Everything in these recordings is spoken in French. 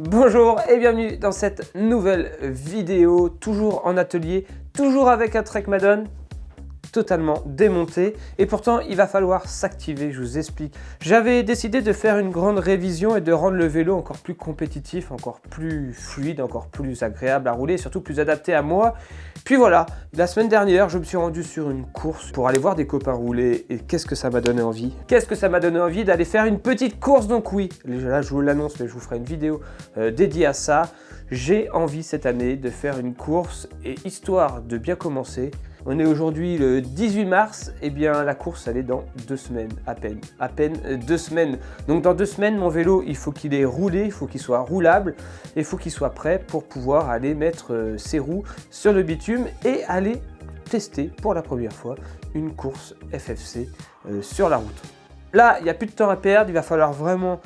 Bonjour et bienvenue dans cette nouvelle vidéo, toujours en atelier, toujours avec un Trek Madone totalement démonté et pourtant il va falloir s'activer, je vous explique. J'avais décidé de faire une grande révision et de rendre le vélo encore plus compétitif, encore plus fluide, encore plus agréable à rouler et surtout plus adapté à moi. Puis voilà, la semaine dernière je me suis rendu sur une course pour aller voir des copains rouler et qu'est-ce que ça m'a donné envie? Qu'est-ce que ça m'a donné envie d'aller faire une petite course, donc oui, là je vous l'annonce mais je vous ferai une vidéo dédiée à ça. J'ai envie cette année de faire une course et histoire de bien commencer, on est aujourd'hui le 18 mars, et bien la course elle est dans 2 semaines, à peine 2 semaines. Donc dans 2 semaines mon vélo il faut qu'il ait roulé, il faut qu'il soit roulable, et il faut qu'il soit prêt pour pouvoir aller mettre ses roues sur le bitume et aller tester pour la première fois une course FFC sur la route. Là, il n'y a plus de temps à perdre, il va falloir vraiment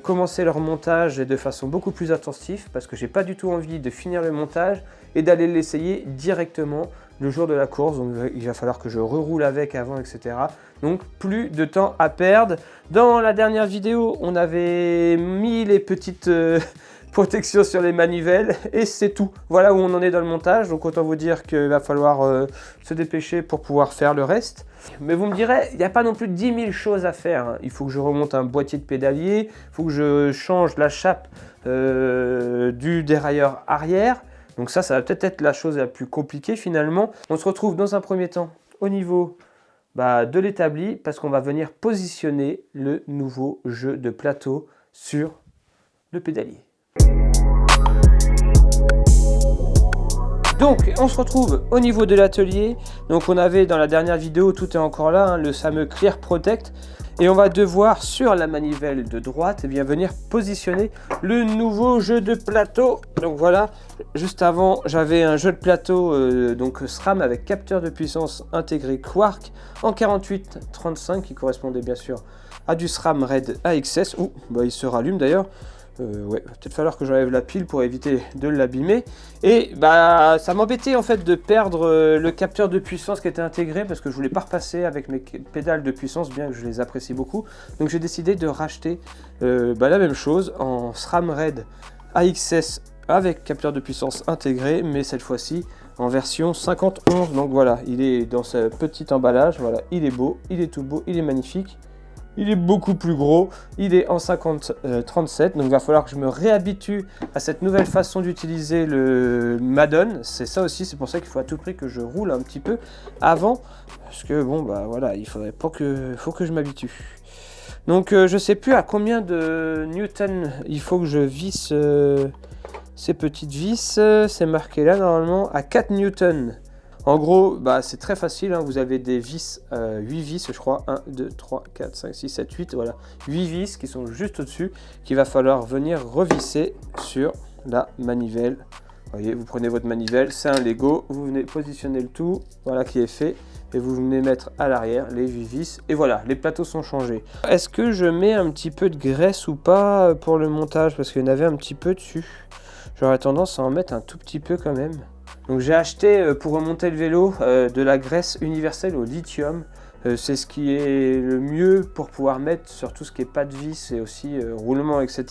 commencer le remontage de façon beaucoup plus intensive parce que j'ai pas du tout envie de finir le montage et d'aller l'essayer directement le jour de la course. Donc il va falloir que je reroule avec avant, etc. Donc plus de temps à perdre. Dans la dernière vidéo, on avait mis les petites protections sur les manivelles et c'est tout. Voilà où on en est dans le montage. Donc autant vous dire qu'il va falloir se dépêcher pour pouvoir faire le reste. Mais vous me direz, il n'y a pas non plus 10 000 choses à faire, hein. Il faut que je remonte un boîtier de pédalier, il faut que je change la chape du dérailleur arrière. Donc ça va peut-être être la chose la plus compliquée finalement. On se retrouve dans un premier temps au niveau de l'établi parce qu'on va venir positionner le nouveau jeu de plateau sur le pédalier. Donc on se retrouve au niveau de l'atelier. Donc on avait dans la dernière vidéo, tout est encore là, hein, le fameux Clear Protect. Et on va devoir sur la manivelle de droite venir positionner le nouveau jeu de plateau. Donc voilà, juste avant j'avais un jeu de plateau donc SRAM avec capteur de puissance intégré Quark en 48-35 qui correspondait bien sûr à du SRAM Red AXS. Ouh, il se rallume d'ailleurs. Ouais, va peut-être falloir que j'enlève la pile pour éviter de l'abîmer. Et ça m'embêtait en fait de perdre le capteur de puissance qui était intégré parce que je voulais pas repasser avec mes pédales de puissance, bien que je les apprécie beaucoup. Donc j'ai décidé de racheter la même chose en SRAM Red AXS avec capteur de puissance intégré, mais cette fois-ci en version 5011. Donc voilà, il est dans ce petit emballage. Voilà, il est beau, il est tout beau, il est magnifique. Il est beaucoup plus gros, il est en 50-37, donc il va falloir que je me réhabitue à cette nouvelle façon d'utiliser le Madone. C'est ça aussi, c'est pour ça qu'il faut à tout prix que je roule un petit peu avant, parce que bon voilà, faut que je m'habitue. Donc je sais plus à combien de newtons il faut que je visse ces petites vis, c'est marqué là normalement à 4 newtons. En gros, c'est très facile, hein. Vous avez des vis, 8 vis je crois, 1, 2, 3, 4, 5, 6, 7, 8, voilà, 8 vis qui sont juste au-dessus, qu'il va falloir venir revisser sur la manivelle. Vous voyez, vous prenez votre manivelle, c'est un Lego, vous venez positionner le tout, voilà qui est fait, et vous venez mettre à l'arrière les 8 vis, et voilà, les plateaux sont changés. Est-ce que je mets un petit peu de graisse ou pas pour le montage, parce qu'il y en avait un petit peu dessus. J'aurais tendance à en mettre un tout petit peu quand même. Donc j'ai acheté pour remonter le vélo de la graisse universelle au lithium. C'est ce qui est le mieux pour pouvoir mettre sur tout ce qui est pas de vis et aussi roulement, etc.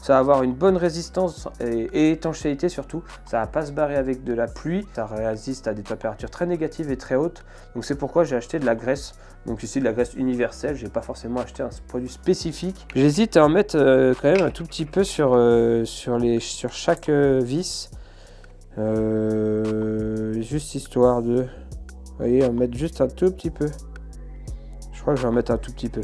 Ça va avoir une bonne résistance et étanchéité surtout. Ça va pas se barrer avec de la pluie. Ça résiste à des températures très négatives et très hautes. Donc c'est pourquoi j'ai acheté de la graisse. Donc ici de la graisse universelle. J'ai pas forcément acheté un produit spécifique. J'hésite à en mettre quand même un tout petit peu sur chaque vis. Juste histoire de, vous voyez, en mettre juste un tout petit peu. Je crois que je vais en mettre un tout petit peu.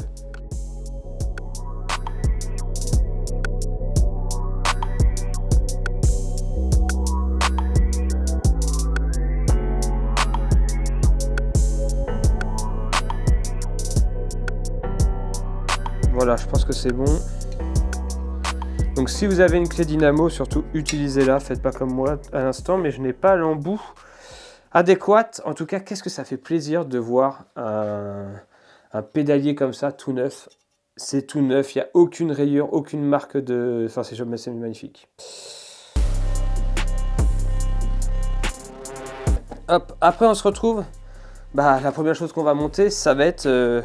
Voilà, je pense que c'est bon. Donc si vous avez une clé dynamo, surtout utilisez-la, faites pas comme moi à l'instant, mais je n'ai pas l'embout adéquat. En tout cas, qu'est-ce que ça fait plaisir de voir un pédalier comme ça, tout neuf. C'est tout neuf, il n'y a aucune rayure, aucune marque de... Enfin, c'est magnifique. Hop, après on se retrouve. La première chose qu'on va monter, ça va être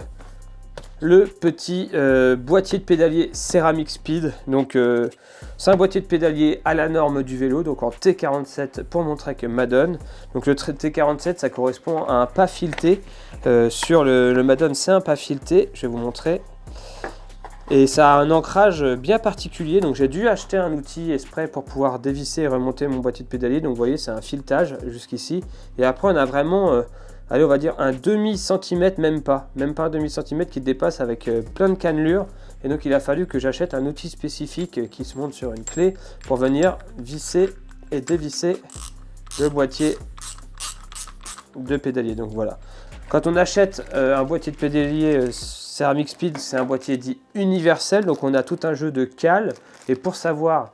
le petit boîtier de pédalier Ceramic Speed. Donc c'est un boîtier de pédalier à la norme du vélo, donc en T47 pour mon trek Madone. Donc le T47, ça correspond à un pas fileté. Sur le Madone, c'est un pas fileté, je vais vous montrer. Et ça a un ancrage bien particulier, donc j'ai dû acheter un outil exprès pour pouvoir dévisser et remonter mon boîtier de pédalier. Donc vous voyez, c'est un filetage jusqu'ici. Et après on a vraiment, allez, on va dire un demi-centimètre, même pas un demi-centimètre qui dépasse avec plein de cannelures. Et donc il a fallu que j'achète un outil spécifique qui se monte sur une clé pour venir visser et dévisser le boîtier de pédalier. Donc voilà. Quand on achète un boîtier de pédalier Ceramic Speed, c'est un boîtier dit universel, donc on a tout un jeu de cales. Et pour savoir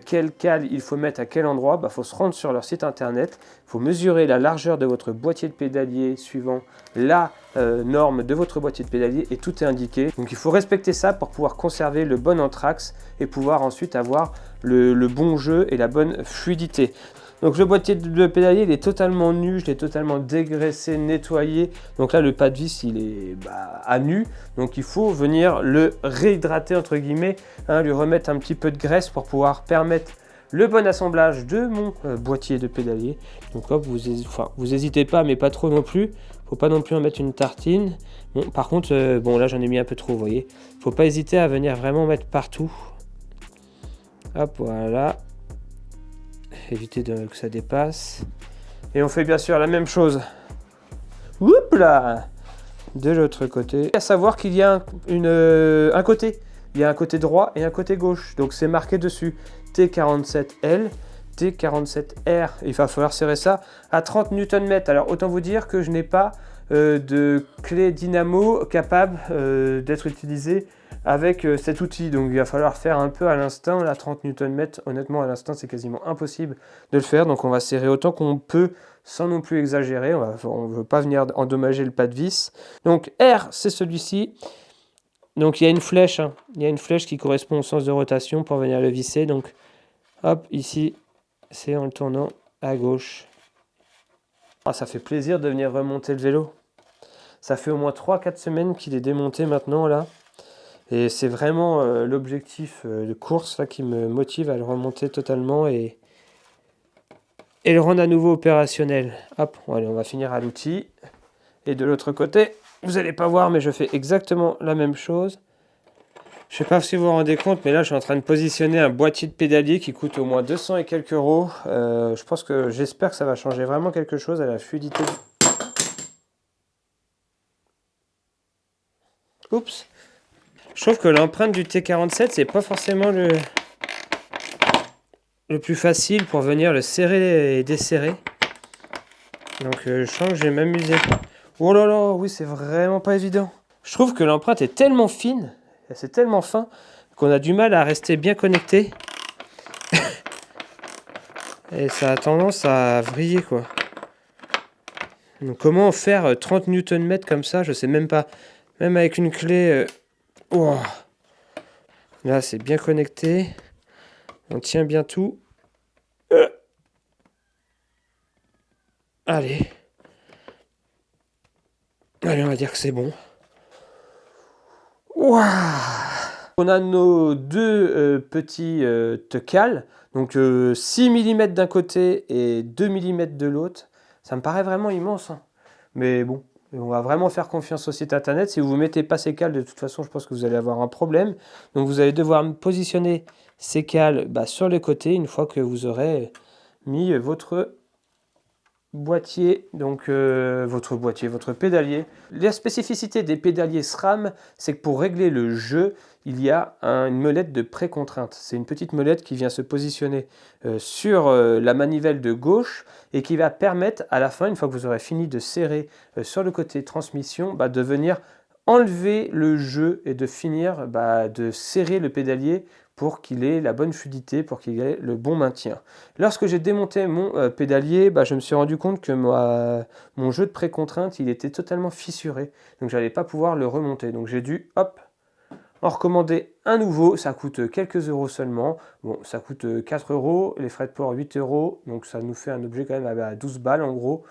quelle cale il faut mettre à quel endroit, il faut se rendre sur leur site internet. Il faut mesurer la largeur de votre boîtier de pédalier suivant la norme de votre boîtier de pédalier et tout est indiqué. Donc il faut respecter ça pour pouvoir conserver le bon anthrax et pouvoir ensuite avoir le bon jeu et la bonne fluidité. Donc le boîtier de pédalier, il est totalement nu, je l'ai totalement dégraissé, nettoyé. Donc là, le pas de vis, il est à nu. Donc il faut venir le réhydrater, entre guillemets, lui remettre un petit peu de graisse pour pouvoir permettre le bon assemblage de mon boîtier de pédalier. Donc hop, vous n'hésitez pas, mais pas trop non plus. Faut pas non plus en mettre une tartine. Bon, par contre, bon là j'en ai mis un peu trop, vous voyez. Faut pas hésiter à venir vraiment mettre partout. Hop, voilà. Éviter que ça dépasse. Et on fait bien sûr la même chose. Oups là, de l'autre côté. À savoir qu'il y a un côté. Il y a un côté droit et un côté gauche. Donc c'est marqué dessus. T47L, T47R. Il va falloir serrer ça à 30 Nm. Alors autant vous dire que je n'ai pas de clé dynamo capable d'être utilisée avec cet outil. Donc il va falloir faire un peu à l'instinct. Là 30 Nm, honnêtement à l'instinct c'est quasiment impossible de le faire. Donc on va serrer autant qu'on peut sans non plus exagérer. On ne veut pas venir endommager le pas de vis. Donc R c'est celui-ci. Donc il y a une flèche, hein. Il y a une flèche qui correspond au sens de rotation pour venir le visser. Donc hop, ici c'est en le tournant à gauche. Ah, ça fait plaisir de venir remonter le vélo. Ça fait au moins 3-4 semaines qu'il est démonté maintenant là. Et c'est vraiment l'objectif de course là, qui me motive à le remonter totalement et le rendre à nouveau opérationnel. Hop, allez, on va finir à l'outil. Et de l'autre côté, vous n'allez pas voir, mais je fais exactement la même chose. Je ne sais pas si vous vous rendez compte, mais là je suis en train de positionner un boîtier de pédalier qui coûte au moins 200 et quelques euros. J'espère que ça va changer vraiment quelque chose à la fluidité. Oups. Je trouve que l'empreinte du T47, c'est pas forcément le plus facile pour venir le serrer et desserrer. Donc je sens que je vais m'amuser. Oh là là, oui, c'est vraiment pas évident. Je trouve que l'empreinte est tellement fine, c'est tellement fin, qu'on a du mal à rester bien connecté. Et ça a tendance à vriller, quoi. Donc comment faire 30 Nm comme ça, je sais même pas. Même avec une clé... Oh. Là, c'est bien connecté. On tient bien tout. Allez. Allez, on va dire que c'est bon. Ouah. On a nos deux petits tecales. Donc 6 mm d'un côté et 2 mm de l'autre. Ça me paraît vraiment immense. Hein. Mais bon, on va vraiment faire confiance au site internet. Si vous ne mettez pas ces cales, de toute façon, je pense que vous allez avoir un problème. Donc vous allez devoir positionner ces cales sur les côtés une fois que vous aurez mis votre boîtier, donc votre pédalier. La spécificité des pédaliers SRAM, c'est que pour régler le jeu, il y a une molette de pré-contrainte. C'est une petite molette qui vient se positionner sur la manivelle de gauche et qui va permettre à la fin, une fois que vous aurez fini de serrer sur le côté transmission, de venir enlever le jeu et de finir de serrer le pédalier pour qu'il ait la bonne fluidité, pour qu'il ait le bon maintien. Lorsque j'ai démonté mon pédalier, je me suis rendu compte que mon jeu de pré-contrainte, il était totalement fissuré. Donc je n'allais pas pouvoir le remonter. Donc j'ai dû, en recommander un nouveau. Ça coûte quelques euros seulement. Bon, ça coûte 4 euros, les frais de port 8 euros. Donc ça nous fait un objet quand même à 12 balles en gros.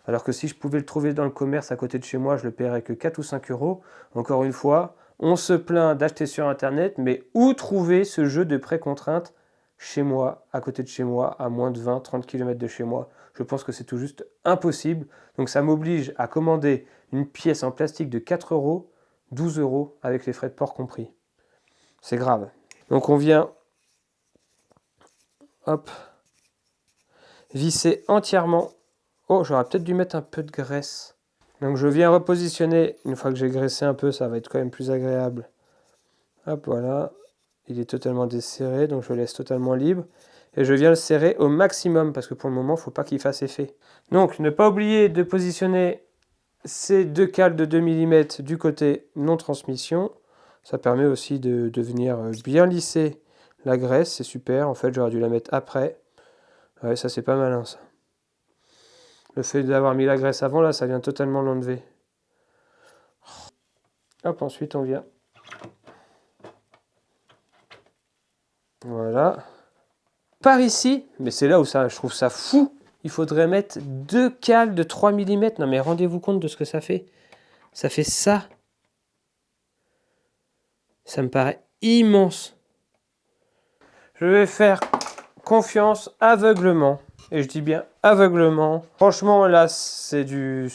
Alors que si je pouvais le trouver dans le commerce à côté de chez moi, je le paierais que 4 ou 5 euros. Encore une fois, On se plaint d'acheter sur internet, mais où trouver ce jeu de pré-contrainte chez moi, à côté de chez moi, à moins de 20-30 km de chez moi? Je pense que c'est tout juste impossible. Donc ça m'oblige à commander une pièce en plastique de 4 €, 12 € avec les frais de port compris. C'est grave. Donc on vient, hop, visser entièrement. Oh, j'aurais peut-être dû mettre un peu de graisse. Donc je viens repositionner, une fois que j'ai graissé un peu, ça va être quand même plus agréable. Hop, voilà. Il est totalement desserré, donc je le laisse totalement libre. Et je viens le serrer au maximum, parce que pour le moment, il ne faut pas qu'il fasse effet. Donc, ne pas oublier de positionner ces deux cales de 2 mm du côté non-transmission. Ça permet aussi de venir bien lisser la graisse, c'est super. En fait, j'aurais dû la mettre après. Ouais, ça c'est pas malin ça. Le fait d'avoir mis la graisse avant, là, ça vient totalement l'enlever. Hop, ensuite on vient. Voilà. Par ici, mais c'est là où ça, je trouve ça fou. Il faudrait mettre 2 cales de 3 mm. Non mais rendez-vous compte de ce que ça fait. Ça fait ça. Ça me paraît immense. Je vais faire confiance aveuglement. Et je dis bien aveuglement. Franchement, là, c'est du...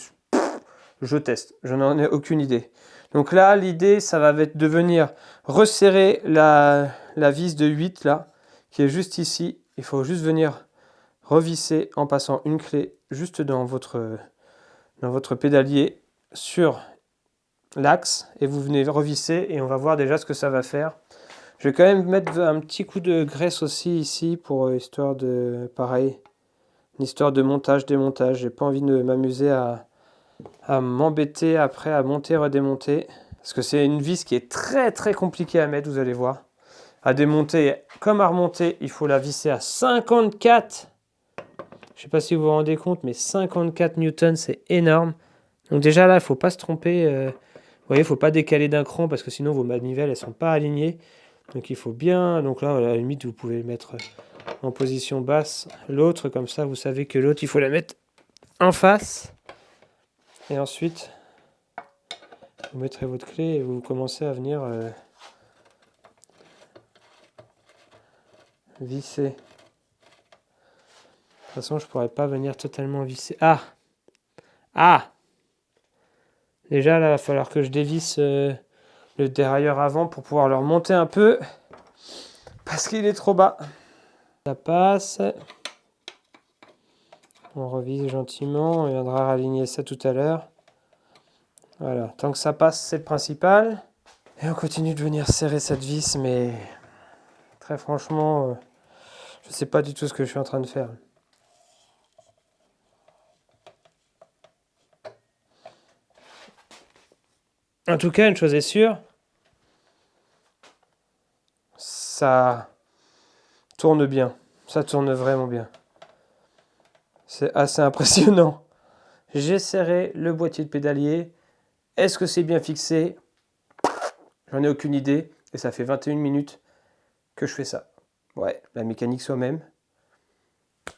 Je teste. Je n'en ai aucune idée. Donc là, l'idée, ça va être de venir resserrer la vis de 8, là, qui est juste ici. Il faut juste venir revisser en passant une clé juste dans votre pédalier sur l'axe. Et vous venez revisser et on va voir déjà ce que ça va faire. Je vais quand même mettre un petit coup de graisse aussi ici pour histoire de... Pareil, une histoire de montage-démontage. J'ai pas envie de m'amuser à m'embêter après à monter, redémonter. Parce que c'est une vis qui est très très compliquée à mettre, vous allez voir. À démonter comme à remonter, il faut la visser à 54. Je sais pas si vous vous rendez compte, mais 54 newtons, c'est énorme. Donc déjà là, il ne faut pas se tromper. Vous voyez, il ne faut pas décaler d'un cran parce que sinon vos manivelles, elles ne sont pas alignées. Donc il faut bien... Donc là, à la limite, vous pouvez le mettre en position basse. L'autre, comme ça, vous savez que l'autre, il faut la mettre en face. Et ensuite, vous mettrez votre clé et vous commencez à venir visser. De toute façon, je ne pourrais pas venir totalement visser. Ah! Ah! Déjà, là, il va falloir que je dévisse le dérailleur avant pour pouvoir le remonter un peu. Parce qu'il est trop bas. Ça passe. On revise gentiment. On viendra raligner ça tout à l'heure. Voilà. Tant que ça passe, c'est le principal. Et on continue de venir serrer cette vis. Mais très franchement, je ne sais pas du tout ce que je suis en train de faire. En tout cas, une chose est sûre, ça tourne bien. Ça tourne vraiment bien. C'est assez impressionnant. J'ai serré le boîtier de pédalier. Est-ce que c'est bien fixé? J'en ai aucune idée. Et ça fait 21 minutes que je fais ça. Ouais, la mécanique soi-même,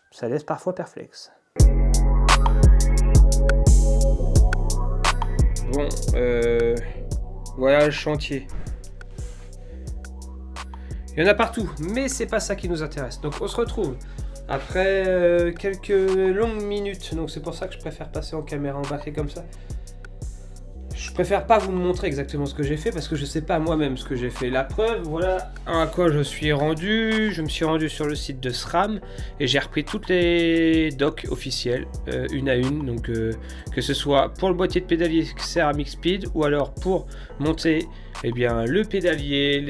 ça laisse parfois perplexe. Bon, voilà le chantier. Il y en a partout, mais c'est pas ça qui nous intéresse. Donc on se retrouve après quelques longues minutes. Donc c'est pour ça que je préfère passer en caméra embarquée comme ça. Je préfère pas vous montrer exactement ce que j'ai fait parce que je sais pas moi-même ce que j'ai fait. La preuve, voilà à quoi je suis rendu. Je me suis rendu sur le site de SRAM et j'ai repris toutes les docks officielles, une à une. Donc que ce soit pour le boîtier de pédalier Ceramic Speed ou alors pour monter le pédalier,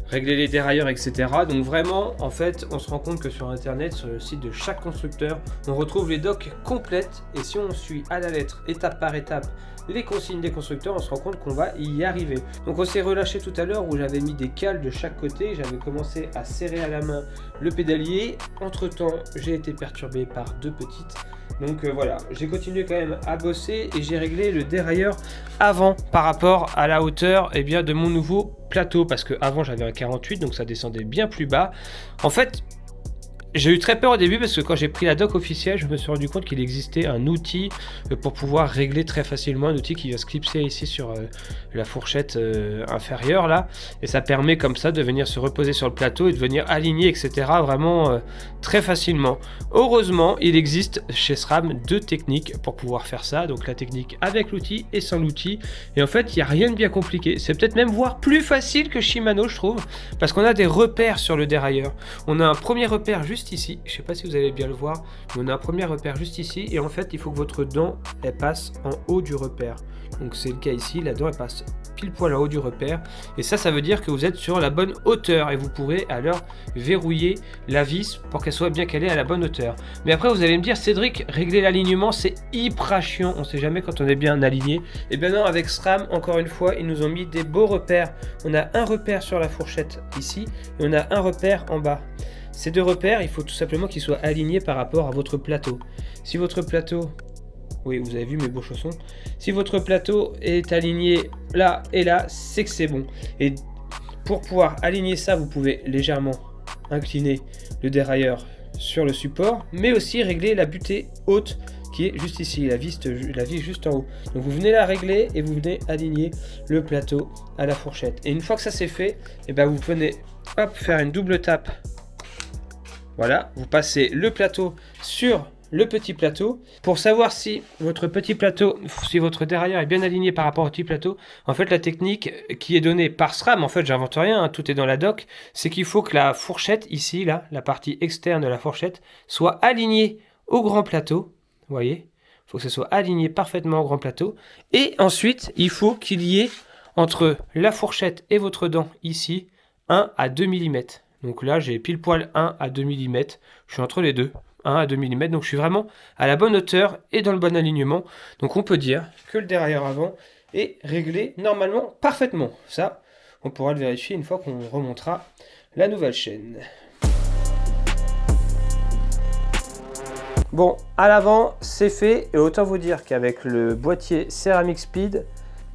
régler les dérailleurs, etc. Donc vraiment, en fait, on se rend compte que sur internet, sur le site de chaque constructeur, on retrouve les docks complètes et si on suit à la lettre, étape par étape, les consignes des constructeurs, on se rend compte qu'on va y arriver. Donc on s'est relâché tout à l'heure où j'avais mis des cales de chaque côté, j'avais commencé à serrer à la main le pédalier. Entre temps, j'ai été perturbé par deux petites. Donc voilà, j'ai continué quand même à bosser et j'ai réglé le dérailleur avant par rapport à la hauteur de mon nouveau plateau parce que avant j'avais un 48 donc ça descendait bien plus bas. En fait, J'ai eu très peur au début parce que quand j'ai pris la dock officielle, je me suis rendu compte qu'il existait un outil pour pouvoir régler très facilement, un outil qui va se clipser ici sur la fourchette inférieure là, et ça permet comme ça de venir se reposer sur le plateau et de venir aligner, etc. vraiment très facilement. Heureusement, il existe chez SRAM 2 techniques pour pouvoir faire ça, donc la technique avec l'outil et sans l'outil, et en fait il n'y a rien de bien compliqué, c'est peut-être même voire plus facile que Shimano je trouve, parce qu'on a des repères sur le dérailleur. On a un premier repère juste ici, je sais pas si vous allez bien le voir, mais on a un premier repère juste ici, et en fait il faut que votre dent elle passe en haut du repère. Donc c'est le cas ici, la dent elle passe pile poil en haut du repère, et ça veut dire que vous êtes sur la bonne hauteur, et vous pourrez alors verrouiller la vis pour qu'elle soit bien calée à la bonne hauteur. Mais après vous allez me dire, Cédric, régler l'alignement c'est hyper chiant, on sait jamais quand on est bien aligné. Et bien non, avec SRAM, encore une fois, ils nous ont mis des beaux repères. On a un repère sur la fourchette ici, et on a un repère en bas. Ces 2 repères, il faut tout simplement qu'ils soient alignés par rapport à votre plateau. Si votre plateau, oui vous avez vu mes beaux chaussons, si votre plateau est aligné là et là, c'est que c'est bon. Et pour pouvoir aligner ça, vous pouvez légèrement incliner le dérailleur sur le support, mais aussi régler la butée haute qui est juste ici, la vis juste en haut. Donc vous venez la régler et vous venez aligner le plateau à la fourchette. Et une fois que ça c'est fait, et ben vous venez hop, faire une double tape. Voilà, vous passez le plateau sur le petit plateau. Pour savoir si votre petit plateau, si votre dérailleur est bien aligné par rapport au petit plateau, en fait la technique qui est donnée par SRAM, en fait j'invente rien, hein, tout est dans la doc, c'est qu'il faut que la fourchette ici, là, la partie externe de la fourchette, soit alignée au grand plateau. Vous voyez, il faut que ce soit aligné parfaitement au grand plateau. Et ensuite, il faut qu'il y ait entre la fourchette et votre dent ici, 1 à 2 mm. Donc là, j'ai pile poil 1 à 2 mm. Je suis entre les deux, 1 à 2 mm. Donc je suis vraiment à la bonne hauteur et dans le bon alignement. Donc on peut dire que le dérailleur avant est réglé normalement parfaitement. Ça, on pourra le vérifier une fois qu'on remontera la nouvelle chaîne. Bon, à l'avant, c'est fait. Et autant vous dire qu'avec le boîtier Ceramic Speed,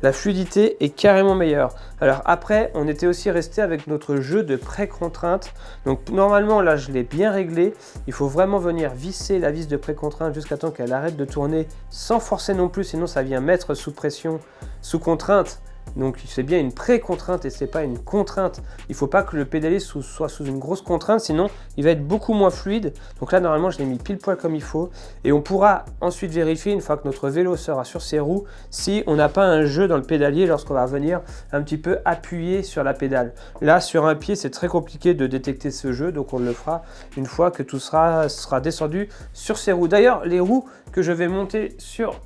la fluidité est carrément meilleure. Alors après, on était aussi resté avec notre jeu de pré-contrainte. Donc normalement, là, je l'ai bien réglé. Il faut vraiment venir visser la vis de pré-contrainte jusqu'à temps qu'elle arrête de tourner sans forcer non plus, sinon ça vient mettre sous pression, sous contrainte. Donc c'est bien une pré-contrainte et c'est pas une contrainte. Il ne faut pas que le pédalier soit sous une grosse contrainte, sinon il va être beaucoup moins fluide. Donc là normalement je l'ai mis pile poil comme il faut. Et on pourra ensuite vérifier une fois que notre vélo sera sur ses roues si on n'a pas un jeu dans le pédalier lorsqu'on va venir un petit peu appuyer sur la pédale. Là sur un pied c'est très compliqué de détecter ce jeu, donc on le fera une fois que tout sera descendu sur ses roues. D'ailleurs les roues que je vais monter sur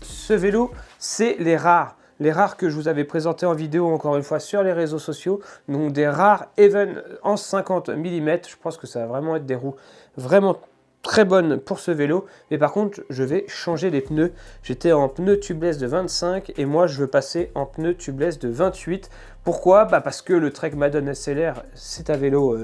ce vélo, c'est les rares. Les rares que je vous avais présentés en vidéo encore une fois sur les réseaux sociaux. Donc des rares Even en 50 mm. Je pense que ça va vraiment être des roues vraiment très bonnes pour ce vélo. Mais par contre, je vais changer les pneus. J'étais en pneu tubeless de 25 et moi je veux passer en pneu tubeless de 28. Pourquoi? Parce que le Trek Madone SLR, c'est un vélo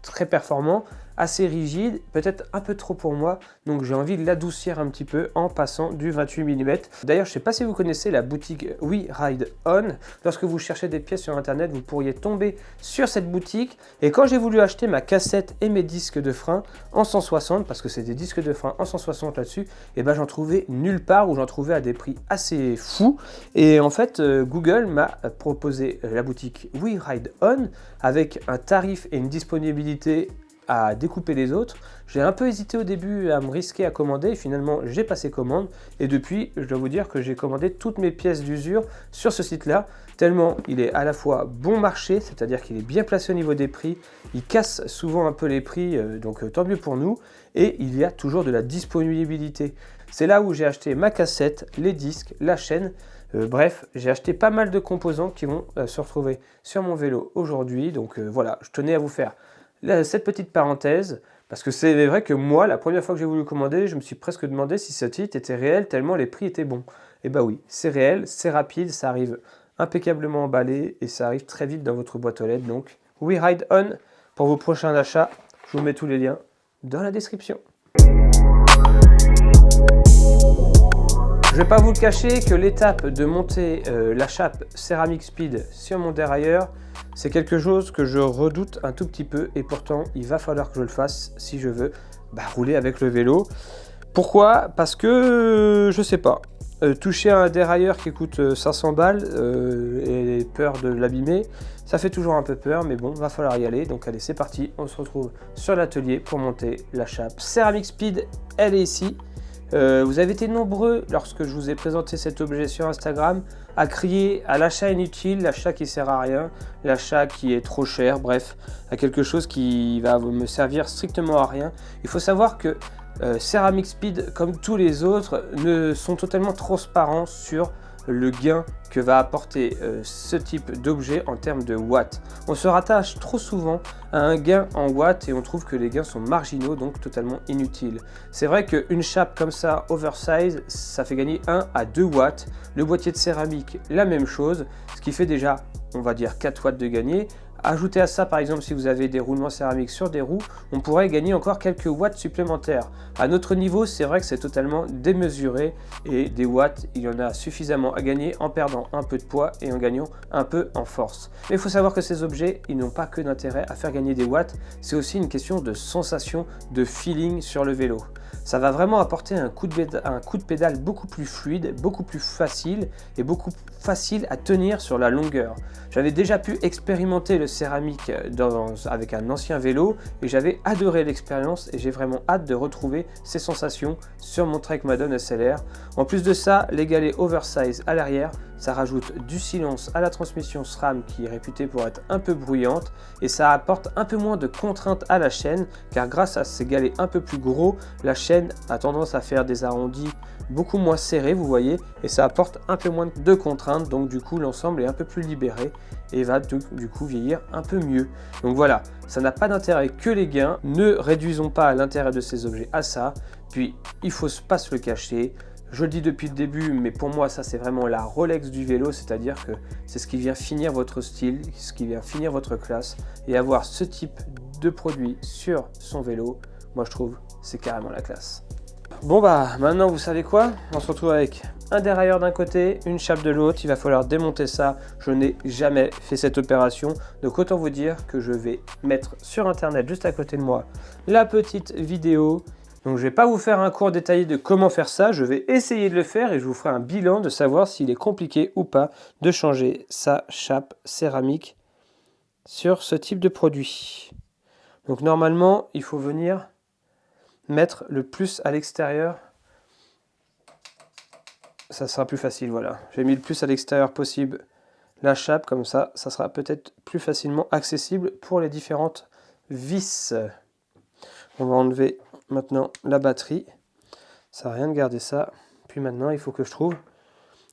très performant, assez rigide, peut-être un peu trop pour moi, donc j'ai envie de l'adoucir un petit peu en passant du 28 mm. D'ailleurs, je ne sais pas si vous connaissez la boutique We Ride On. Lorsque vous cherchez des pièces sur internet, vous pourriez tomber sur cette boutique. Et quand j'ai voulu acheter ma cassette et mes disques de frein en 160, parce que c'est des disques de frein en 160 là-dessus, et ben j'en trouvais nulle part, ou j'en trouvais à des prix assez fous. Et en fait, Google m'a proposé la boutique We Ride On avec un tarif et une disponibilité à découper les autres. J'ai un peu hésité au début à me risquer à commander, finalement j'ai passé commande et depuis je dois vous dire que j'ai commandé toutes mes pièces d'usure sur ce site là, tellement il est à la fois bon marché, c'est-à-dire qu'il est bien placé au niveau des prix, il casse souvent un peu les prix, donc tant mieux pour nous, et il y a toujours de la disponibilité. C'est là où j'ai acheté ma cassette, les disques, la chaîne. Bref, j'ai acheté pas mal de composants qui vont se retrouver sur mon vélo aujourd'hui. Donc voilà, je tenais à vous faire cette petite parenthèse, parce que c'est vrai que moi, la première fois que j'ai voulu commander, je me suis presque demandé si ce titre était réel, tellement les prix étaient bons. Et bah oui, c'est réel, c'est rapide, ça arrive impeccablement emballé, et ça arrive très vite dans votre boîte aux lettres. Donc, We Ride On, pour vos prochains achats, je vous mets tous les liens dans la description. Je ne vais pas vous le cacher que l'étape de monter la chape Ceramic Speed sur mon dérailleur, c'est quelque chose que je redoute un tout petit peu et pourtant il va falloir que je le fasse si je veux rouler avec le vélo. Pourquoi? Parce que je sais pas. Toucher un dérailleur qui coûte 500 balles et peur de l'abîmer, ça fait toujours un peu peur, mais bon, va falloir y aller. Donc allez, c'est parti, on se retrouve sur l'atelier pour monter la chape Ceramic Speed. Elle est ici. Vous avez été nombreux lorsque je vous ai présenté cet objet sur Instagram à crier à l'achat inutile, l'achat qui sert à rien, l'achat qui est trop cher, bref, à quelque chose qui va me servir strictement à rien. Il faut savoir que Ceramic Speed, comme tous les autres, ne sont totalement transparents sur le gain que va apporter ce type d'objet en termes de watts. On se rattache trop souvent à un gain en watts et on trouve que les gains sont marginaux, donc totalement inutiles. C'est vrai qu'une chape comme ça, oversize, ça fait gagner 1 à 2 watts. Le boîtier de céramique, la même chose, ce qui fait déjà, on va dire 4 watts de gagné. Ajoutez à ça, par exemple, si vous avez des roulements céramiques sur des roues, on pourrait gagner encore quelques watts supplémentaires. À notre niveau, c'est vrai que c'est totalement démesuré et des watts, il y en a suffisamment à gagner en perdant un peu de poids et en gagnant un peu en force. Mais il faut savoir que ces objets, ils n'ont pas que d'intérêt à faire gagner des watts, c'est aussi une question de sensation, de feeling sur le vélo. Ça va vraiment apporter un coup de pédale beaucoup plus fluide, beaucoup plus facile et beaucoup facile à tenir sur la longueur. J'avais déjà pu expérimenter le céramique avec un ancien vélo et j'avais adoré l'expérience et j'ai vraiment hâte de retrouver ces sensations sur mon Trek Madone SLR. En plus de ça, les galets oversize à l'arrière, ça rajoute du silence à la transmission SRAM qui est réputée pour être un peu bruyante et ça apporte un peu moins de contraintes à la chaîne car grâce à ces galets un peu plus gros, la chaîne a tendance à faire des arrondis beaucoup moins serrés, vous voyez, et ça apporte un peu moins de contraintes, donc du coup l'ensemble est un peu plus libéré et va du coup vieillir un peu mieux. Donc voilà, ça n'a pas d'intérêt que les gains, ne réduisons pas l'intérêt de ces objets à ça, puis il faut pas se le cacher. Je le dis depuis le début, mais pour moi ça c'est vraiment la Rolex du vélo, c'est-à-dire que c'est ce qui vient finir votre style, ce qui vient finir votre classe, et avoir ce type de produit sur son vélo, moi je trouve c'est carrément la classe. Bon maintenant vous savez quoi, on se retrouve avec un dérailleur d'un côté, une chape de l'autre, il va falloir démonter ça, je n'ai jamais fait cette opération, donc autant vous dire que je vais mettre sur internet juste à côté de moi la petite vidéo. Donc je ne vais pas vous faire un cours détaillé de comment faire ça, je vais essayer de le faire et je vous ferai un bilan de savoir s'il est compliqué ou pas de changer sa chape céramique sur ce type de produit. Donc normalement, il faut venir mettre le plus à l'extérieur. Ça sera plus facile, voilà. J'ai mis le plus à l'extérieur possible la chape, comme ça sera peut-être plus facilement accessible pour les différentes vis. On va enlever maintenant la batterie, ça sert à rien de garder ça. Puis maintenant il faut que je trouve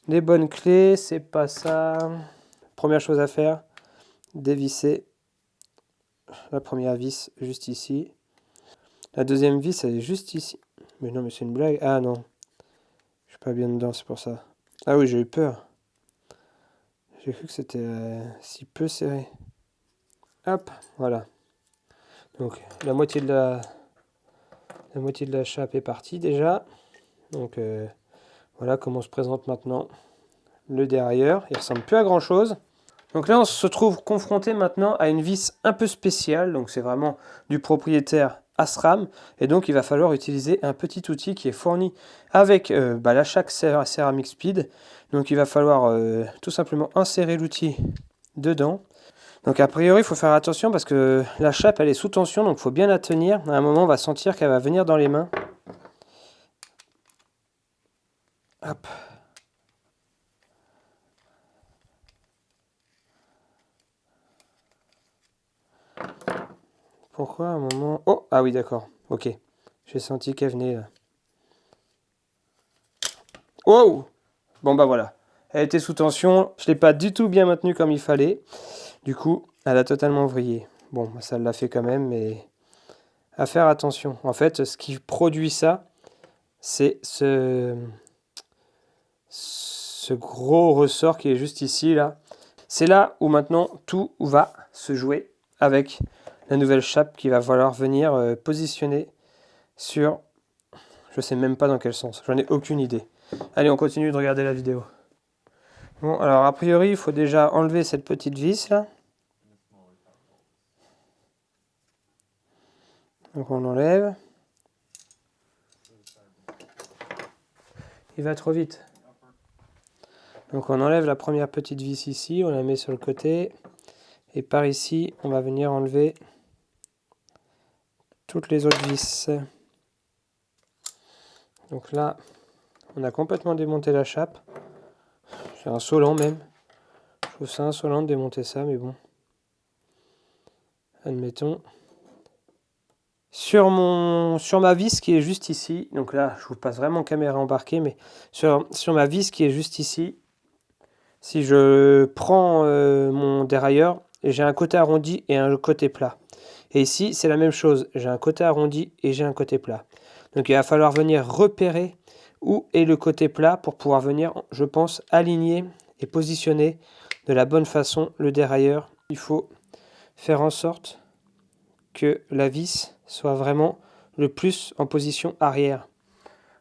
les bonnes clés, c'est pas ça. Première chose à faire, dévisser la première vis juste ici. La deuxième vis elle est juste ici. Mais non mais c'est une blague, ah non. Je suis pas bien dedans, c'est pour ça. Ah oui j'ai eu peur. J'ai cru que c'était si peu serré. Hop, voilà. Donc la moitié de la chape est partie déjà. Donc voilà comment se présente maintenant le dérailleur. Il ressemble plus à grand chose. Donc là on se trouve confronté maintenant à une vis un peu spéciale. Donc c'est vraiment du propriétaire Asram. Et donc il va falloir utiliser un petit outil qui est fourni avec la chape Ceramic Speed. Donc il va falloir tout simplement insérer l'outil dedans. Donc a priori il faut faire attention parce que la chape elle est sous tension, donc il faut bien la tenir. À un moment on va sentir qu'elle va venir dans les mains. Hop. Pourquoi à un moment... Oh, ah oui d'accord, ok. J'ai senti qu'elle venait là. Wow. Bon voilà, elle était sous tension, je ne l'ai pas du tout bien maintenue comme il fallait. Du coup, elle a totalement vrillé. Bon, ça l'a fait quand même, mais à faire attention. En fait, ce qui produit ça, c'est ce gros ressort qui est juste ici, là. C'est là où maintenant tout va se jouer avec la nouvelle chape qui va falloir venir positionner sur... Je sais même pas dans quel sens, j'en ai aucune idée. Allez, on continue de regarder la vidéo. Bon, alors a priori, il faut déjà enlever cette petite vis là. Donc on l'enlève. Il va trop vite. Donc on enlève la première petite vis ici, on la met sur le côté. Et par ici, on va venir enlever toutes les autres vis. Donc là, on a complètement démonté la chape. C'est insolent même. Je trouve ça insolent de démonter ça, mais bon. Admettons. Sur ma vis qui est juste ici, donc là, je vous passe vraiment caméra embarquée, mais sur ma vis qui est juste ici, si je prends mon dérailleur, j'ai un côté arrondi et un côté plat. Et ici, c'est la même chose. J'ai un côté arrondi et j'ai un côté plat. Donc il va falloir venir repérer où est le côté plat pour pouvoir venir, je pense, aligner et positionner de la bonne façon le dérailleur. Il faut faire en sorte que la vis soit vraiment le plus en position arrière,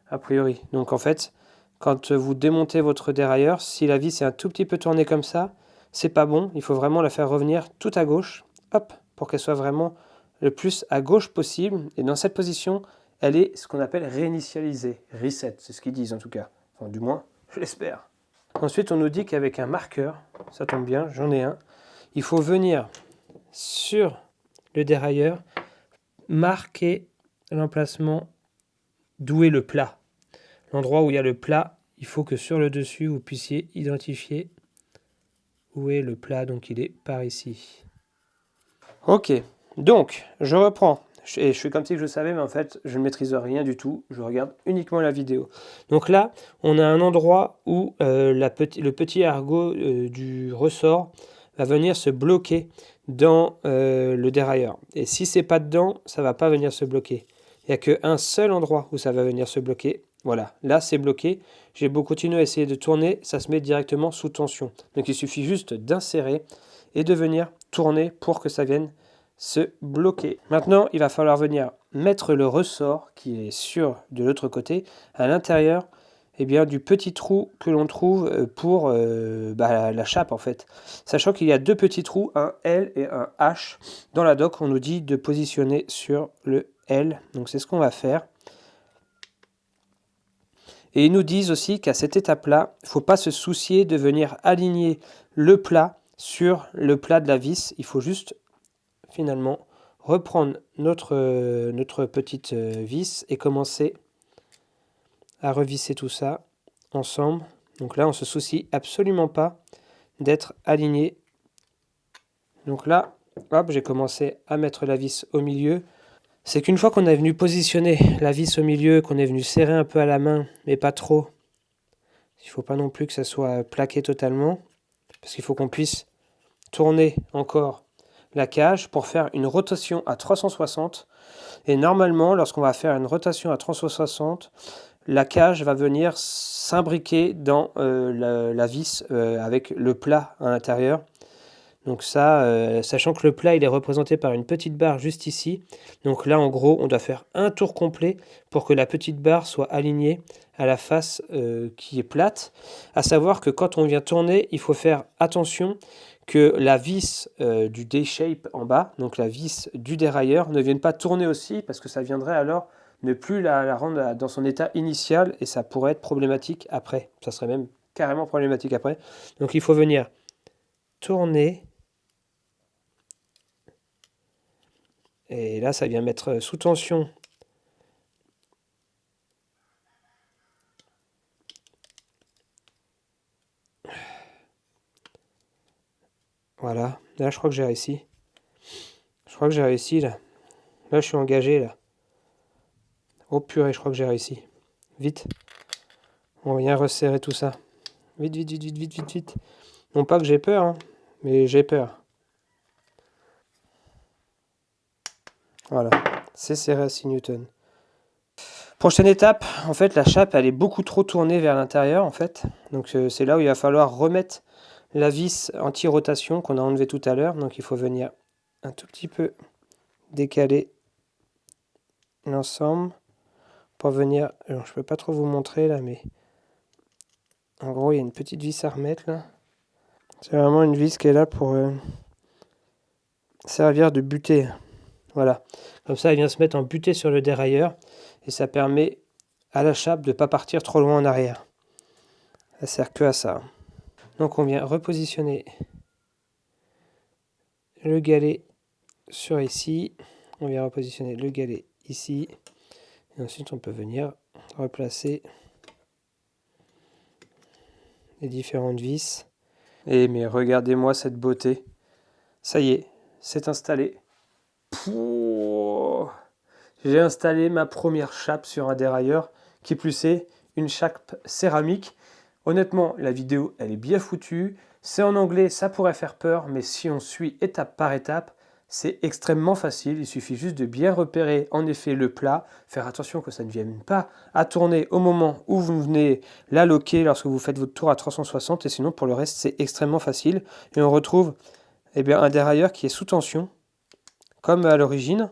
a priori. Donc en fait, quand vous démontez votre dérailleur, si la vis est un tout petit peu tournée comme ça, c'est pas bon. Il faut vraiment la faire revenir tout à gauche, hop, pour qu'elle soit vraiment le plus à gauche possible. Et dans cette position, elle est ce qu'on appelle réinitialisée, reset, c'est ce qu'ils disent en tout cas. Enfin, du moins, je l'espère. Ensuite, on nous dit qu'avec un marqueur, ça tombe bien, j'en ai un, il faut venir sur le dérailleur, marquer l'emplacement d'où est le plat. L'endroit où il y a le plat, il faut que sur le dessus, vous puissiez identifier où est le plat. Donc il est par ici. Ok, donc je reprends. Et je fais comme si je savais, mais en fait, je ne maîtrise rien du tout. Je regarde uniquement la vidéo. Donc là, on a un endroit où le petit ergot du ressort va venir se bloquer dans le dérailleur. Et si c'est pas dedans, ça va pas venir se bloquer. Il n'y a qu'un seul endroit où ça va venir se bloquer. Voilà, là c'est bloqué. J'ai beau continuer à essayer de tourner, ça se met directement sous tension. Donc il suffit juste d'insérer et de venir tourner pour que ça vienne se bloquer. Maintenant, il va falloir venir mettre le ressort qui est sur de l'autre côté à l'intérieur du petit trou que l'on trouve pour la chape en fait. Sachant qu'il y a deux petits trous, un L et un H. Dans la doc, on nous dit de positionner sur le L. Donc c'est ce qu'on va faire. Et ils nous disent aussi qu'à cette étape-là, il ne faut pas se soucier de venir aligner le plat sur le plat de la vis. Il faut juste finalement reprendre notre petite vis et commencer à revisser tout ça ensemble. Donc là, on se soucie absolument pas d'être aligné. Donc là, hop, j'ai commencé à mettre la vis au milieu. C'est qu'une fois qu'on est venu positionner la vis au milieu, qu'on est venu serrer un peu à la main, mais pas trop, il ne faut pas non plus que ça soit plaqué totalement, parce qu'il faut qu'on puisse tourner encore la cage pour faire une rotation à 360. Et normalement, lorsqu'on va faire une rotation à 360, la cage va venir s'imbriquer dans la vis avec le plat à l'intérieur. Donc ça, sachant que le plat il est représenté par une petite barre juste ici. Donc là, en gros, on doit faire un tour complet pour que la petite barre soit alignée à la face qui est plate. À savoir que quand on vient tourner, il faut faire attention que la vis du D-shape en bas, donc la vis du dérailleur, ne vienne pas tourner aussi, parce que ça viendrait alors ne plus la rendre dans son état initial, et ça pourrait être problématique après. Ça serait même carrément problématique après. Donc il faut venir tourner, et là ça vient mettre sous tension voilà, là je crois que j'ai réussi. Là. Là je suis engagé là. Oh purée, je crois que j'ai réussi. Vite. On vient resserrer tout ça. Vite. Non pas que j'ai peur, hein, mais j'ai peur. Voilà, c'est serré à 6 newtons. Prochaine étape, en fait la chape elle est beaucoup trop tournée vers l'intérieur en fait. Donc c'est là où il va falloir remettre la vis anti-rotation qu'on a enlevée tout à l'heure. Donc il faut venir un tout petit peu décaler l'ensemble pour venir, alors je peux pas trop vous montrer là, mais En gros, il y a une petite vis à remettre là. C'est vraiment une vis qui est là pour servir de butée. Voilà. Comme ça, elle vient se mettre en butée sur le dérailleur et ça permet à la chape de ne pas partir trop loin en arrière. Ça sert que à ça. Donc on vient repositionner le galet sur ici. On vient repositionner le galet ici. Et ensuite on peut venir replacer les différentes vis. Et mais regardez-moi cette beauté. Ça y est, c'est installé. Pouh, j'ai installé ma première chape sur un dérailleur. Qui plus est, une chape céramique. Honnêtement, la vidéo, elle est bien foutue. C'est en anglais, ça pourrait faire peur, mais si on suit étape par étape, c'est extrêmement facile. Il suffit juste de bien repérer en effet le plat, faire attention que ça ne vienne pas à tourner au moment où vous venez l'alloquer lorsque vous faites votre tour à 360. Et sinon, pour le reste, c'est extrêmement facile. Et on retrouve un dérailleur qui est sous tension, comme à l'origine.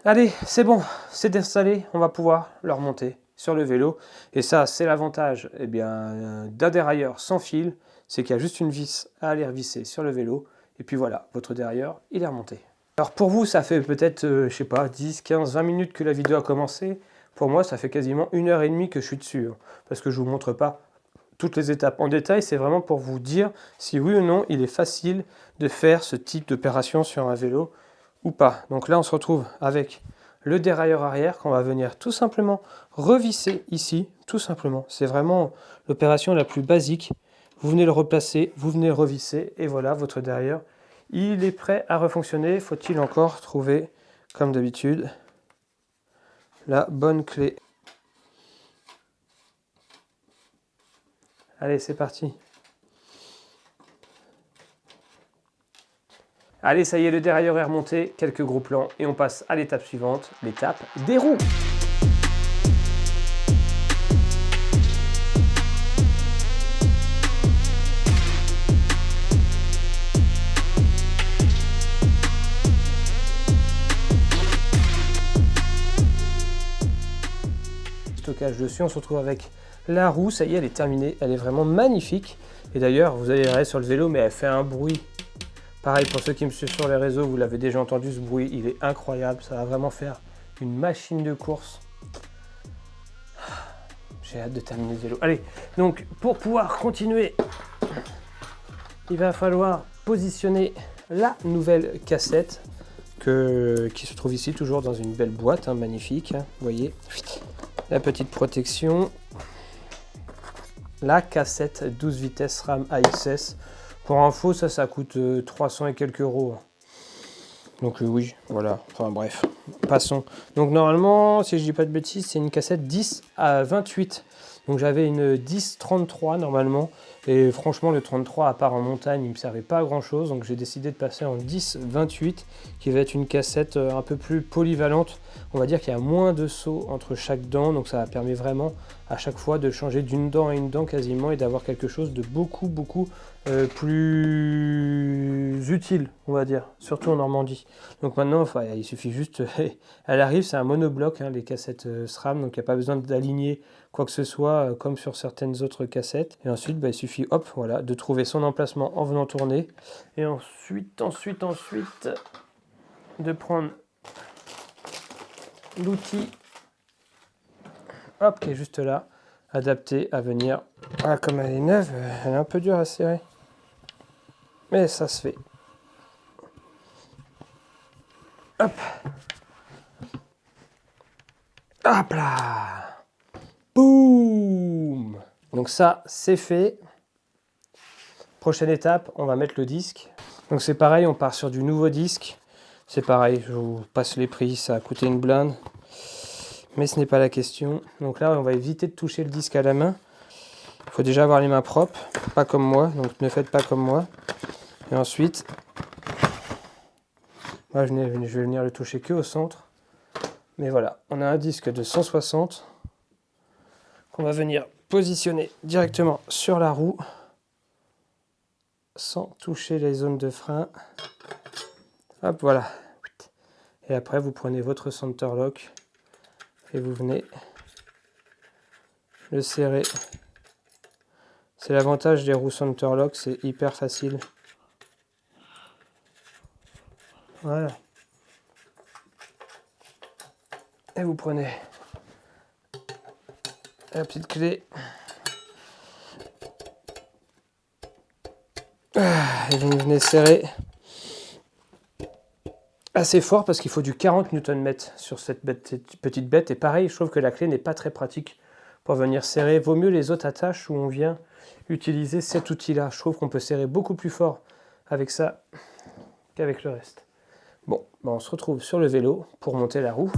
Allez, c'est bon, c'est installé, on va pouvoir le remonter sur le vélo. Et ça, c'est l'avantage d'un dérailleur sans fil, c'est qu'il y a juste une vis à aller revisser sur le vélo. Et puis voilà, votre dérailleur, il est remonté. Alors pour vous, ça fait peut-être, je sais pas, 10, 15, 20 minutes que la vidéo a commencé. Pour moi, ça fait quasiment 1h30 que je suis dessus. Parce que je ne vous montre pas toutes les étapes en détail, c'est vraiment pour vous dire si oui ou non, il est facile de faire ce type d'opération sur un vélo ou pas. Donc là, on se retrouve avec le dérailleur arrière qu'on va venir tout simplement revisser ici, tout simplement. C'est vraiment l'opération la plus basique. Vous venez le replacer, vous venez revisser, et voilà, votre dérailleur, il est prêt à refonctionner. Faut-il encore trouver, comme d'habitude, la bonne clé. Allez, c'est parti. Allez, ça y est, le dérailleur est remonté, quelques gros plans, et on passe à l'étape suivante, l'étape des roues. Stockage dessus, on se retrouve avec la roue, ça y est, elle est terminée, elle est vraiment magnifique. Et d'ailleurs, vous allez l'arrêter sur le vélo, mais elle fait un bruit. Pareil, pour ceux qui me suivent sur les réseaux, vous l'avez déjà entendu, ce bruit, il est incroyable. Ça va vraiment faire une machine de course. J'ai hâte de terminer le vélo. Allez, donc pour pouvoir continuer, il va falloir positionner la nouvelle cassette qui se trouve ici, toujours dans une belle boîte, magnifique. Vous voyez, la petite protection. La cassette 12 vitesses RAM AXS. Pour info, ça coûte 300 et quelques euros. Donc oui, voilà, enfin bref, passons. Donc normalement, si je dis pas de bêtises, c'est une cassette 10 à 28. Donc j'avais une 10-33 normalement. Et franchement, le 33, à part en montagne, il ne me servait pas à grand chose. Donc j'ai décidé de passer en 10-28, qui va être une cassette un peu plus polyvalente. On va dire qu'il y a moins de sauts entre chaque dent. Donc ça permet vraiment à chaque fois de changer d'une dent à une dent quasiment et d'avoir quelque chose de beaucoup plus utile, on va dire, surtout en Normandie. Donc maintenant, il suffit juste, elle arrive, c'est un monobloc, les cassettes SRAM, donc il n'y a pas besoin d'aligner quoi que ce soit, comme sur certaines autres cassettes. Et ensuite, il suffit, hop, voilà, de trouver son emplacement en venant tourner. Et ensuite, de prendre l'outil, hop, qui est juste là, adapté à venir. Ah, comme elle est neuve, elle est un peu dure à serrer. Mais ça se fait. Hop. Hop là. Boum. Donc ça, c'est fait. Prochaine étape, on va mettre le disque. Donc c'est pareil, on part sur du nouveau disque. C'est pareil, je vous passe les prix, ça a coûté une blinde. Mais ce n'est pas la question. Donc là, on va éviter de toucher le disque à la main. Il faut déjà avoir les mains propres, pas comme moi, donc ne faites pas comme moi. Et ensuite, moi, je vais venir le toucher que au centre. Mais voilà, on a un disque de 160 qu'on va venir positionner directement sur la roue sans toucher les zones de frein. Hop, voilà. Et après, vous prenez votre center lock et vous venez le serrer C'est l'avantage des roues Centerlock, c'est hyper facile. Voilà. Et vous prenez la petite clé. Et vous venez serrer assez fort parce qu'il faut du 40 Nm sur cette petite bête. Et pareil, je trouve que la clé n'est pas très pratique pour venir serrer. Vaut mieux les autres attaches où on vient utiliser cet outil-là. Je trouve qu'on peut serrer beaucoup plus fort avec ça qu'avec le reste. Bon, ben on se retrouve sur le vélo pour monter la roue.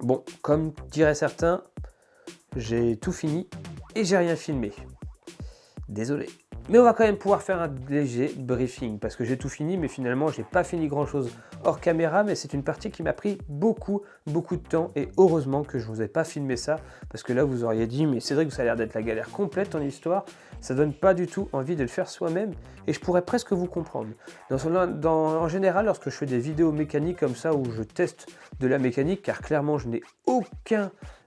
Bon, comme diraient certains, j'ai tout fini et j'ai rien filmé. Désolé. Mais on va quand même pouvoir faire un léger briefing parce que j'ai tout fini, mais finalement j'ai pas fini grand chose hors caméra, mais c'est une partie qui m'a pris beaucoup de temps et heureusement que je vous ai pas filmé ça parce que là vous auriez dit mais c'est vrai que ça a l'air d'être la galère complète en histoire, ça donne pas du tout envie de le faire soi-même et je pourrais presque vous comprendre. En général, lorsque je fais des vidéos mécaniques comme ça où je teste de la mécanique, car clairement je n'ai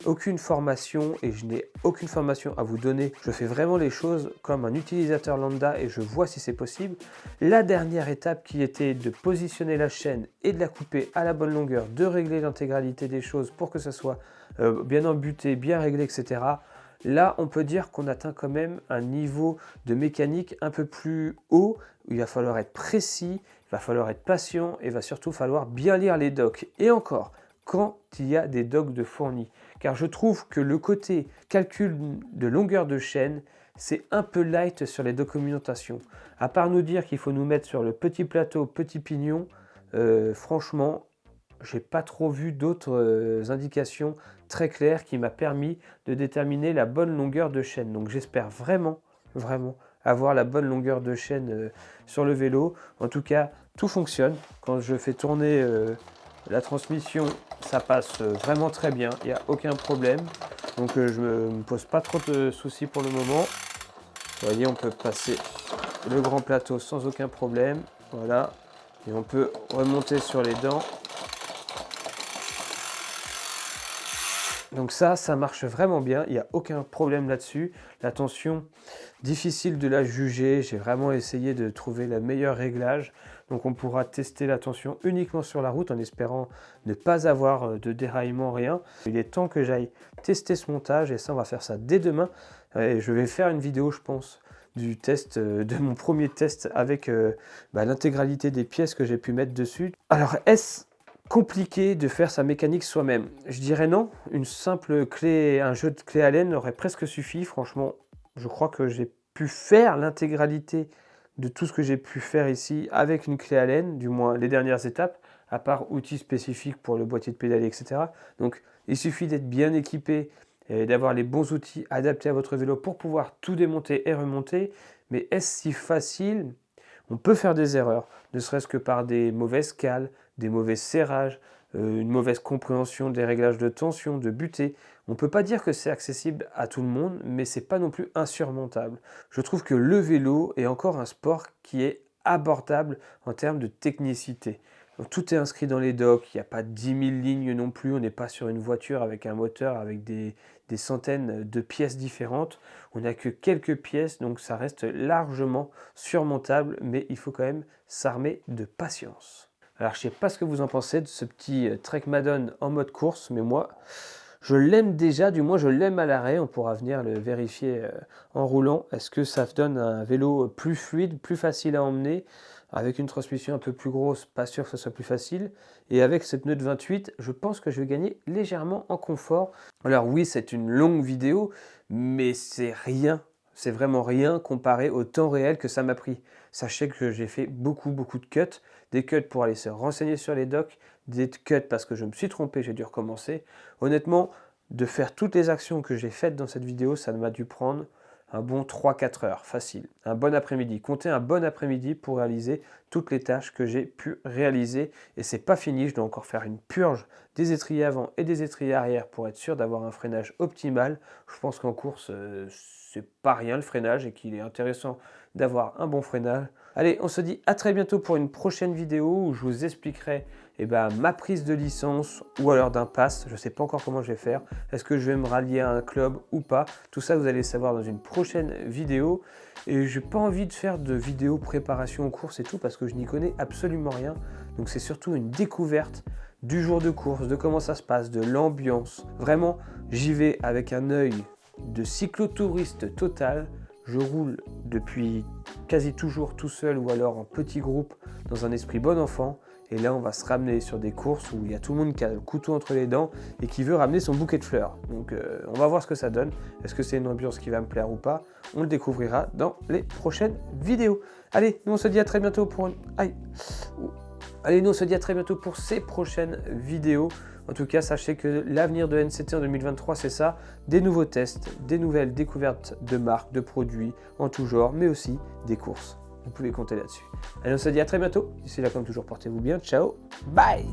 aucune formation et je n'ai aucune formation à vous donner, je fais vraiment les choses comme un utilisateur lambda et je vois si c'est possible. La dernière étape qui était de positionner la chaîne et de la couper à la bonne longueur, de régler l'intégralité des choses pour que ça soit bien embuté, bien réglé, etc. Là, on peut dire qu'on atteint quand même un niveau de mécanique un peu plus haut, où il va falloir être précis, il va falloir être patient et il va surtout falloir bien lire les docs. Et encore, quand il y a des docs de fournis. Car je trouve que le côté calcul de longueur de chaîne, c'est un peu light sur les documentations. À part nous dire qu'il faut nous mettre sur le petit plateau, petit pignon, franchement, j'ai pas trop vu d'autres indications très claires qui m'a permis de déterminer la bonne longueur de chaîne. Donc j'espère vraiment avoir la bonne longueur de chaîne sur le vélo. En tout cas, tout fonctionne. Quand je fais tourner la transmission, ça passe vraiment très bien. Il n'y a aucun problème. Donc je ne me pose pas trop de soucis pour le moment. Vous voyez, on peut passer le grand plateau sans aucun problème. Voilà. Et on peut remonter sur les dents. Donc ça marche vraiment bien, il n'y a aucun problème là-dessus. La tension, difficile de la juger, j'ai vraiment essayé de trouver le meilleur réglage. Donc on pourra tester la tension uniquement sur la route en espérant ne pas avoir de déraillement, rien. Il est temps que j'aille tester ce montage et ça on va faire ça dès demain. Et je vais faire une vidéo je pense du test, de mon premier test avec l'intégralité des pièces que j'ai pu mettre dessus. Alors est-ce compliqué de faire sa mécanique soi-même? Je dirais non, une simple clé, un jeu de clé Allen aurait presque suffi. Franchement, je crois que j'ai pu faire l'intégralité de tout ce que j'ai pu faire ici avec une clé Allen, du moins les dernières étapes, à part outils spécifiques pour le boîtier de pédalier, etc. Donc il suffit d'être bien équipé et d'avoir les bons outils adaptés à votre vélo pour pouvoir tout démonter et remonter. Mais est-ce si facile? On peut faire des erreurs, ne serait-ce que par des mauvaises cales, des mauvais serrages, une mauvaise compréhension des réglages de tension, de butée. On ne peut pas dire que c'est accessible à tout le monde, mais c'est pas non plus insurmontable. Je trouve que le vélo est encore un sport qui est abordable en termes de technicité. Donc, tout est inscrit dans les docs, il n'y a pas 10 000 lignes non plus, on n'est pas sur une voiture avec un moteur avec des centaines de pièces différentes. On n'a que quelques pièces, donc ça reste largement surmontable, mais il faut quand même s'armer de patience. Alors je ne sais pas ce que vous en pensez de ce petit Trek Madone en mode course, mais moi je l'aime déjà, du moins je l'aime à l'arrêt. On pourra venir le vérifier en roulant. Est-ce que ça donne un vélo plus fluide, plus facile à emmener? Avec une transmission un peu plus grosse, pas sûr que ce soit plus facile. Et avec cette pneu de 28, je pense que je vais gagner légèrement en confort. Alors oui, c'est une longue vidéo, mais c'est rien. C'est vraiment rien comparé au temps réel que ça m'a pris. Sachez que j'ai fait beaucoup de cuts. Des cuts pour aller se renseigner sur les docs, des cuts parce que je me suis trompé, j'ai dû recommencer. Honnêtement, de faire toutes les actions que j'ai faites dans cette vidéo, ça m'a dû prendre un bon 3-4 heures, facile. Un bon après-midi. Comptez un bon après-midi pour réaliser toutes les tâches que j'ai pu réaliser. Et c'est pas fini, je dois encore faire une purge des étriers avant et des étriers arrière pour être sûr d'avoir un freinage optimal. Je pense qu'en course, c'est pas rien le freinage et qu'il est intéressant d'avoir un bon freinage. Allez, on se dit à très bientôt pour une prochaine vidéo où je vous expliquerai ma prise de licence ou alors d'un pass. Je ne sais pas encore comment je vais faire. Est-ce que je vais me rallier à un club ou pas? Tout ça, vous allez savoir dans une prochaine vidéo. Et j'ai pas envie de faire de vidéo préparation aux courses et tout parce que je n'y connais absolument rien. Donc c'est surtout une découverte du jour de course, de comment ça se passe, de l'ambiance. Vraiment, j'y vais avec un œil de cyclotouriste total. Je roule depuis quasi toujours tout seul ou alors en petit groupe dans un esprit bon enfant. Et là, on va se ramener sur des courses où il y a tout le monde qui a le couteau entre les dents et qui veut ramener son bouquet de fleurs. Donc, on va voir ce que ça donne. Est-ce que c'est une ambiance qui va me plaire ou pas? On le découvrira dans les prochaines vidéos. Allez, nous on se dit à très bientôt pour Allez, nous on se dit à très bientôt pour ces prochaines vidéos. En tout cas, sachez que l'avenir de NCT en 2023, c'est ça, des nouveaux tests, des nouvelles découvertes de marques, de produits en tout genre, mais aussi des courses. Vous pouvez compter là-dessus. Allez, on se dit à très bientôt. D'ici là, comme toujours, portez-vous bien. Ciao, bye!